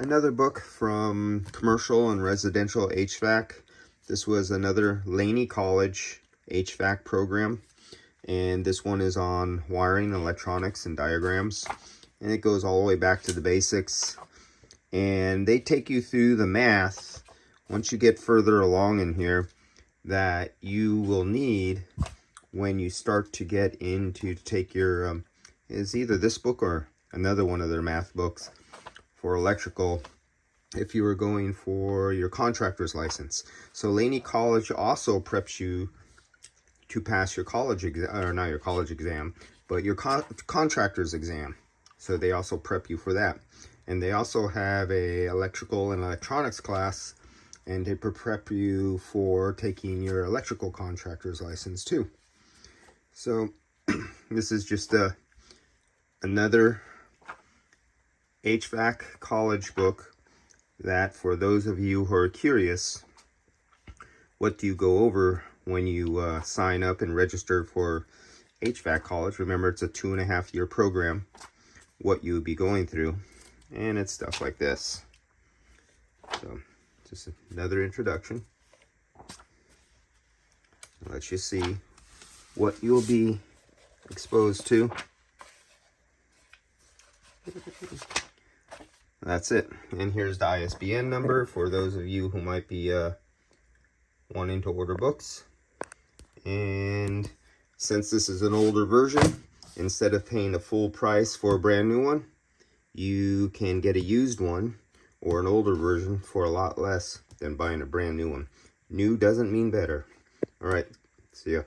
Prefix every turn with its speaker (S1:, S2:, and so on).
S1: Another book from Commercial and Residential HVAC. This was another Laney College HVAC program. And this one is on wiring, electronics, and diagrams. And it goes all the way back to the basics. And they take you through the math, once you get further along in here, that you will need when you start to get into take your, is either this book or another one of their math books for electrical, if you were going for your contractor's license. So Laney College also preps you to pass your college exam, or not your college exam, but your contractor's exam. So they also prep you for that. And they also have a electrical and electronics class, and they prep you for taking your electrical contractor's license too. So this is just another HVAC college book that, for those of you who are curious, what do you go over when you sign up and register for HVAC college? Remember, it's a 2.5-year program, what you would be going through, and it's stuff like this. So just another introduction. Let you see what you'll be exposed to. That's it. And here's the ISBN number for those of you who might be wanting to order books. And since this is an older version, instead of paying the full price for a brand new one, you can get a used one or an older version for a lot less than buying a brand new one. New doesn't mean better. All right, see ya.